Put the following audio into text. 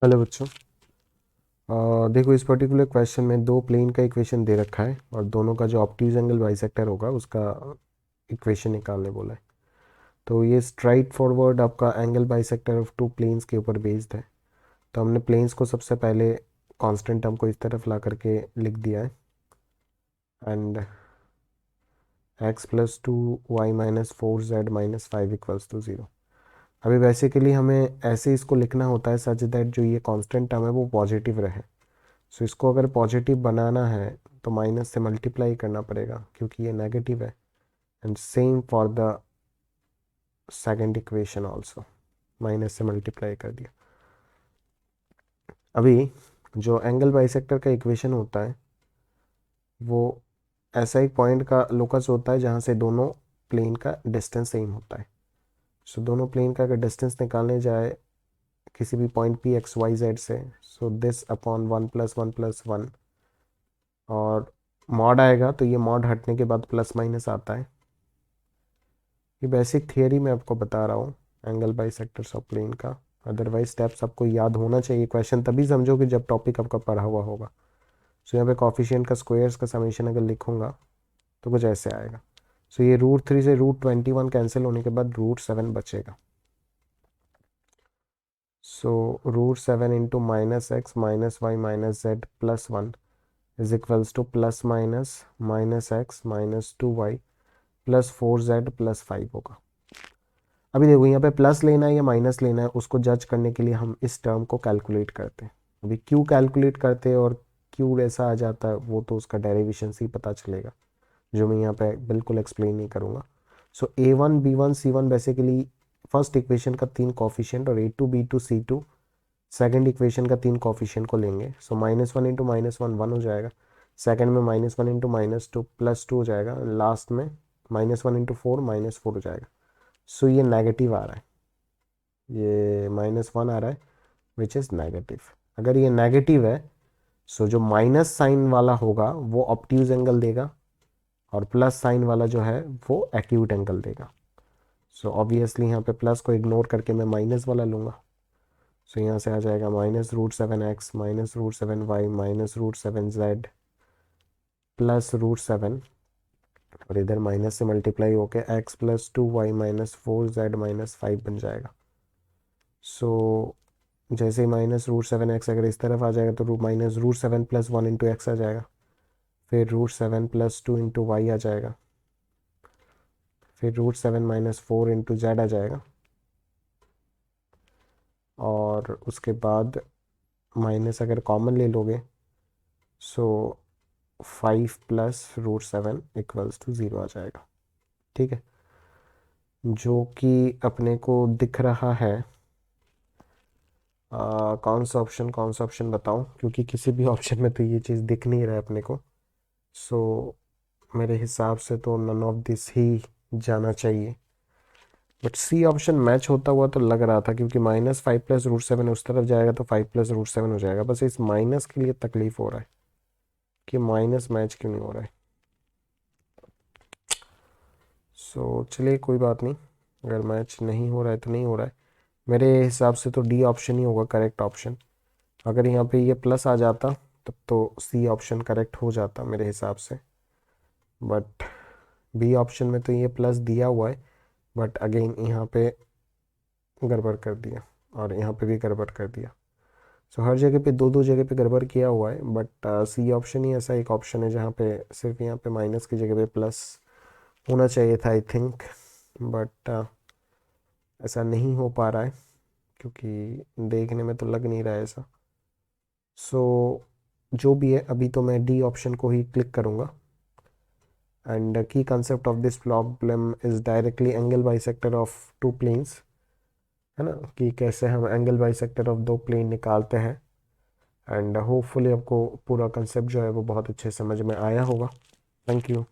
Hello बच्चों। देखो इस पर्टिकुलर क्वेश्चन में दो प्लेन का इक्वेशन दे रखा है और दोनों का जो ऑब्ट्यूज एंगल बाइसेक्टर होगा उसका इक्वेशन निकालने बोला है। तो ये स्ट्राइट फॉरवर्ड आपका angle bisector of two planes के ऊपर बेस्ड है। तो हमने प्लेन्स को सबसे पहले कांस्टेंट टर्म को इस तरफ ला करके लिख दिया है and x plus two Y minus four Z minus five equals to zero. अभी बेसिकली हमें ऐसे इसको लिखना होता है सच दैट जो ये कांस्टेंट टर्म है वो पॉजिटिव रहे। सो इसको अगर पॉजिटिव बनाना है तो माइनस से मल्टीप्लाई करना पड़ेगा क्योंकि ये नेगेटिव है। And same for the second equation also, minus से मल्टीप्लाई कर दिया। अभी जो एंगल बाइसेक्टर का इक्वेशन होता है वो ऐसा एक पॉइंट का लोकस होता है जहाँ से दोनों प्लेन का डिस्टेंस सेम होता है। सो दोनों प्लेन का अगर डिस्टेंस निकालने जाए किसी भी point P X Y Z से, so this upon one plus one, और मॉड आएगा तो ये मॉड हटने के बाद प्लस माइनस आता है। ये बेसिक थियरी मैं आपको बता रहा हूँ एंगल बाइसेक्टर्स ऑफ प्लेन का। अदरवाइज स्टेप्स आपको याद होना चाहिए। क्वेश्चन तभी समझोगे जब टॉपिक आपका पढ़ा हुआ होगा। सो यहाँ पे कॉफिशिएंट का स्क्वायर्स का समेशन अगर लिखूंगा तो कुछ ऐसे आएगा। सो ये रूट थ्री से रूट 21 कैंसिल होने के बाद रूट सेवन बचेगा। So root seven into minus x minus y minus z plus one is equals to plus minus minus x minus two y plus four z plus five होगा। अभी देखो यहाँ पे plus लेना है या माइनस लेना है उसको जज करने के लिए हम इस टर्म को कैलकुलेट करते हैं। अभी क्यों कैलकुलेट करते हैं और क्यों ऐसा आ जाता है वो तो उसका डेरिवेशन से ही पता चलेगा, जो मैं यहाँ पे बिल्कुल एक्सप्लेन नहीं करूँगा। So A one B one C one basically first equation का तीन कॉफिशिएंट और A two B two C two second equation का तीन कॉफिशिएंट को लेंगे। So minus one into minus one one हो जाएगा, सेकेंड में minus one into minus two plus two हो जाएगा, लास्ट में minus one into four minus four हो जाएगा। सो ये नेगेटिव आ रहा है, ये माइनस वन आ रहा है विच इज़ नेगेटिव। अगर ये नेगेटिव है सो जो माइनस साइन वाला होगा वो ऑब्ट्यूज एंगल देगा और प्लस साइन वाला जो है वो एक्यूट एंगल देगा। सो ऑब्वियसली यहाँ पे प्लस को इग्नोर करके मैं माइनस वाला लूँगा। सो यहाँ से आ जाएगा minus root seven X minus root seven Y minus root seven Z plus root seven, और इधर माइनस से मल्टीप्लाई होके X plus two Y minus four Z minus five बन जाएगा। सो जैसे ही माइनस रूट सेवन एक्स अगर इस तरफ आ जाएगा तो minus root seven plus one into X आ जाएगा, फिर root seven plus two into Y आ जाएगा, फिर root seven minus four into Z आ जाएगा, और उसके बाद माइनस अगर कॉमन ले लोगे so five plus root seven equals to zero आ जाएगा। ठीक है, जो कि अपने को दिख रहा है कौन सा ऑप्शन बताऊं, क्योंकि किसी भी ऑप्शन में तो ये चीज़ दिख नहीं रहा है अपने को। सो मेरे हिसाब से तो नन ऑफ दिस ही जाना चाहिए, बट सी ऑप्शन मैच होता हुआ तो लग रहा था क्योंकि minus five plus root seven उस तरफ जाएगा तो फाइव प्लस रूट सेवन हो जाएगा। बस इस माइनस के लिए तकलीफ हो रहा है कि माइनस मैच क्यों नहीं हो रहा है। सो चलिए कोई बात नहीं, अगर मैच नहीं हो रहा है तो नहीं हो रहा है। मेरे हिसाब से तो डी ऑप्शन ही होगा करेक्ट ऑप्शन। अगर यहाँ पे ये प्लस आ जाता तब तो सी ऑप्शन करेक्ट हो जाता मेरे हिसाब से, बट बी ऑप्शन में तो ये प्लस दिया हुआ है बट अगेन यहाँ पे गड़बड़ कर दिया और यहाँ पे भी गड़बड़ कर दिया। सो हर जगह पे दो दो जगह पे गड़बड़ किया हुआ है, बट सी ऑप्शन ही ऐसा एक ऑप्शन है जहाँ पे सिर्फ यहाँ पे माइनस की जगह पे प्लस होना चाहिए था आई थिंक, बट ऐसा नहीं हो पा रहा है क्योंकि देखने में तो लग नहीं रहा है ऐसा। सो जो भी है अभी तो मैं डी ऑप्शन को ही क्लिक करूँगा। And key concept of this problem is directly angle bisector of two planes, है ना, कि कैसे हम एंगल बाइसेक्टर ऑफ दो प्लेन निकालते हैं। एंड होपफुली आपको पूरा कंसेप्ट जो है वो बहुत अच्छे समझ में आया होगा। Thank you.